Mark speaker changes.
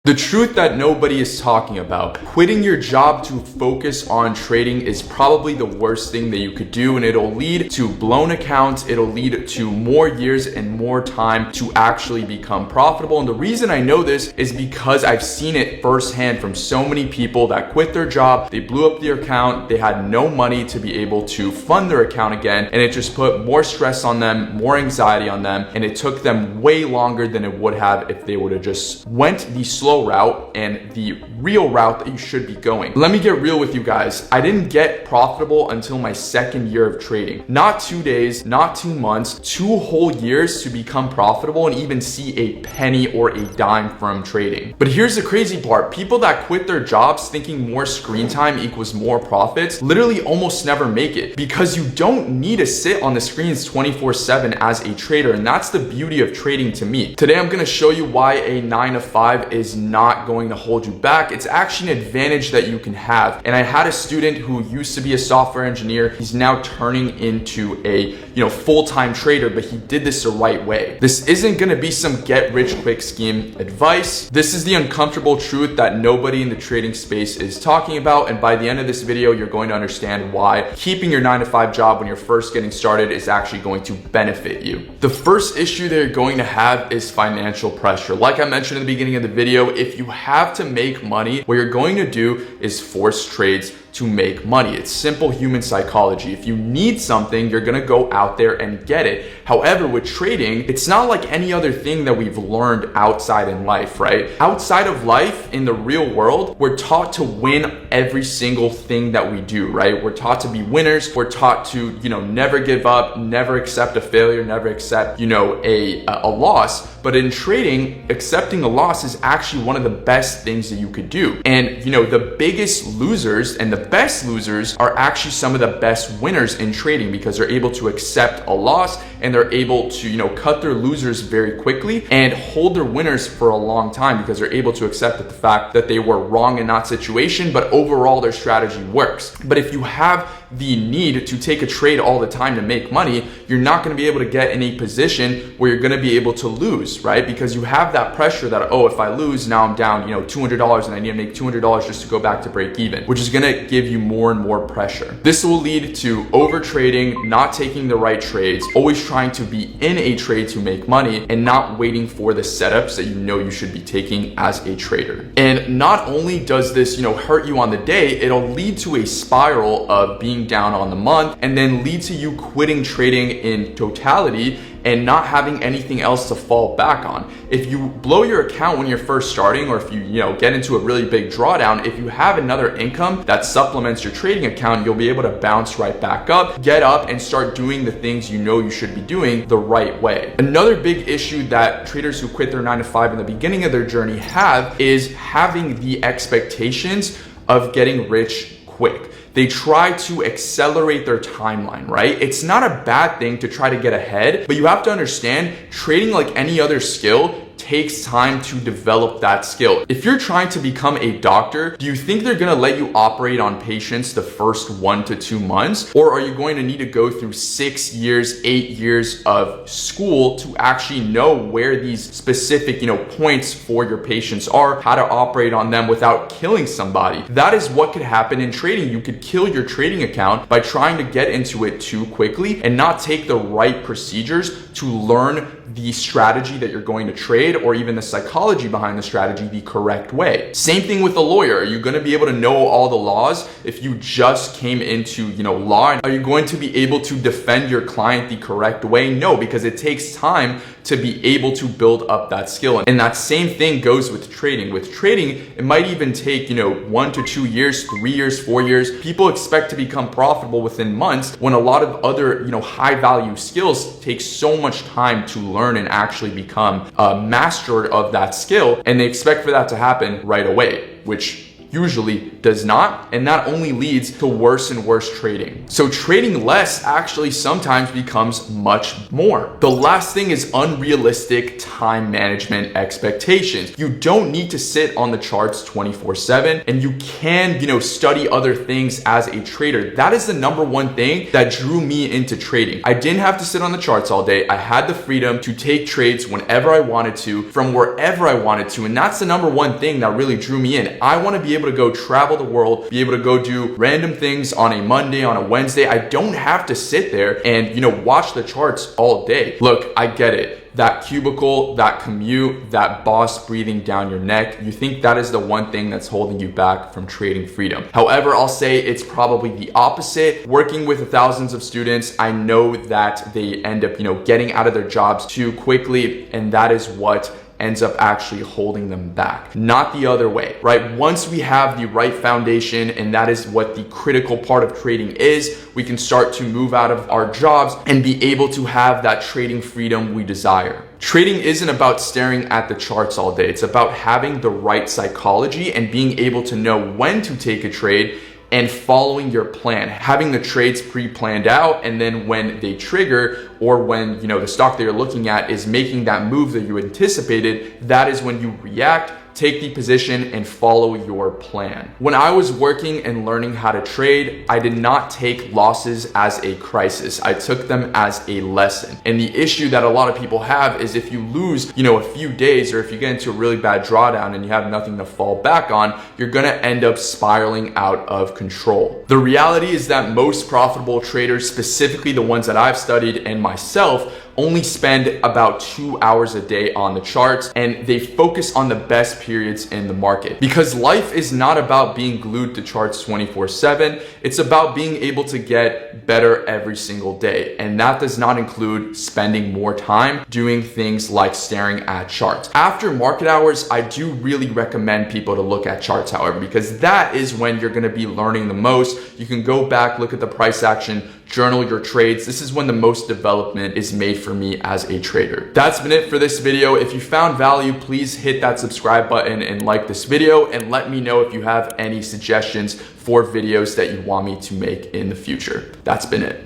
Speaker 1: The truth that nobody is talking about. Quitting your job to focus on trading is probably the worst thing that you could do, and it'll lead to blown accounts. It'll lead to more years and more time to actually become profitable. And the reason I know this is because I've seen it firsthand from so many people that quit their job, they blew up their account, they had no money to be able to fund their account again, and it just put more stress on them, more anxiety on them, and it took them way longer than it would have if they would have just went the slow route and the real route that you should be going. Let me get real with you guys. I didn't get profitable until my second year of trading. Not 2 days, not 2 months, 2 whole years to become profitable and even see a penny or a dime from trading. But here's the crazy part. People that quit their jobs thinking more screen time equals more profits literally almost never make it, because you don't need to sit on the screens 24/7 as a trader. And that's the beauty of trading to me. Today, I'm going to show you why a 9 to 5 is not going to hold you back. It's actually an advantage that you can have. And I had a student who used to be a software engineer. He's now turning into a full-time trader, but he did this the right way. This isn't going to be some get-rich-quick scheme advice. This is the uncomfortable truth that nobody in the trading space is talking about. And by the end of this video, you're going to understand why keeping your 9 to 5 job when you're first getting started is actually going to benefit you. The first issue that you're going to have is financial pressure. Like I mentioned in the beginning of the video, if you have to make money, what you're going to do is force trades to make money. It's simple human psychology. If you need something, you're gonna go out there and get it. However, with trading, it's not like any other thing that we've learned outside in life, right? Outside of life, in the real world, we're taught to win every single thing that we do, right? We're taught to be winners. We're taught to, never give up, never accept a failure, never accept, a loss. But in trading, accepting a loss is actually one of the best things that you could do. And, the biggest losers and the best losers are actually some of the best winners in trading, because they're able to accept a loss and they're able to, cut their losers very quickly and hold their winners for a long time, because they're able to accept the fact that they were wrong in that situation, but overall their strategy works. But if you have the need to take a trade all the time to make money, you're not going to be able to get in a position where you're going to be able to lose, right? Because you have that pressure that, oh, if I lose, now I'm down, $200 and I need to make $200 just to go back to break even, which is going to give you more and more pressure. This will lead to over trading, not taking the right trades, always trying to be in a trade to make money and not waiting for the setups that you should be taking as a trader. And not only does this, hurt you on the day, it'll lead to a spiral of being down on the month, and then lead to you quitting trading in totality and not having anything else to fall back on. If you blow your account when you're first starting, or if you get into a really big drawdown, if you have another income that supplements your trading account, you'll be able to bounce right back up, get up, and start doing the things you should be doing the right way. Another big issue that traders who quit their 9 to 5 in the beginning of their journey have is having the expectations of getting rich quick. They try to accelerate their timeline, right? It's not a bad thing to try to get ahead, but you have to understand trading, like any other skill, takes time to develop that skill. If you're trying to become a doctor, do you think they're gonna let you operate on patients the first 1 to 2 months? Or are you going to need to go through 6 years, 8 years of school to actually know where these specific, points for your patients are, how to operate on them without killing somebody? That is what could happen in trading. You could kill your trading account by trying to get into it too quickly and not take the right procedures to learn the strategy that you're going to trade, or even the psychology behind the strategy, the correct way. Same thing with a lawyer. Are you going to be able to know all the laws if you just came into, law? Are you going to be able to defend your client the correct way? No, because it takes time to be able to build up that skill. And that same thing goes with trading. With trading, it might even take, 1 to 2 years, 3 years, 4 years. People expect to become profitable within months, when a lot of other, high value skills take so much time to learn and actually become a master of that skill. And they expect for that to happen right away, which usually does not, and that only leads to worse and worse trading. So trading less actually sometimes becomes much more. The last thing is unrealistic time management expectations. You don't need to sit on the charts 24/7, and you can, study other things as a trader. That is the number one thing that drew me into trading. I didn't have to sit on the charts all day. I had the freedom to take trades whenever I wanted to, from wherever I wanted to, and that's the number one thing that really drew me in. I want to be able to go travel the world, be able to go do random things on a Monday, on a Wednesday. I don't have to sit there and, watch the charts all day. Look, I get it. That cubicle, that commute, that boss breathing down your neck, you think that is the one thing that's holding you back from trading freedom. However, I'll say it's probably the opposite. Working with thousands of students, I know that they end up, getting out of their jobs too quickly, and that is what ends up actually holding them back, not the other way, right? Once we have the right foundation, and that is what the critical part of trading is, we can start to move out of our jobs and be able to have that trading freedom we desire. Trading isn't about staring at the charts all day. It's about having the right psychology and being able to know when to take a trade and following your plan, having the trades pre-planned out, and then when they trigger, or when the stock that you're looking at is making that move that you anticipated, that is when you react, take the position, and follow your plan. When I was working and learning how to trade, I did not take losses as a crisis. I took them as a lesson. And the issue that a lot of people have is if you lose, a few days, or if you get into a really bad drawdown and you have nothing to fall back on, you're gonna end up spiraling out of control. The reality is that most profitable traders, specifically the ones that I've studied and myself, only spend about 2 hours a day on the charts, and they focus on the best periods in the market. Because life is not about being glued to charts 24/7. It's about being able to get better every single day. And that does not include spending more time doing things like staring at charts. After market hours, I do really recommend people to look at charts, however, because that is when you're gonna be learning the most. You can go back, look at the price action, journal your trades. This is when the most development is made for me as a trader. That's been it for this video. If you found value, please hit that subscribe button and like this video, and let me know if you have any suggestions for videos that you want me to make in the future. That's been it.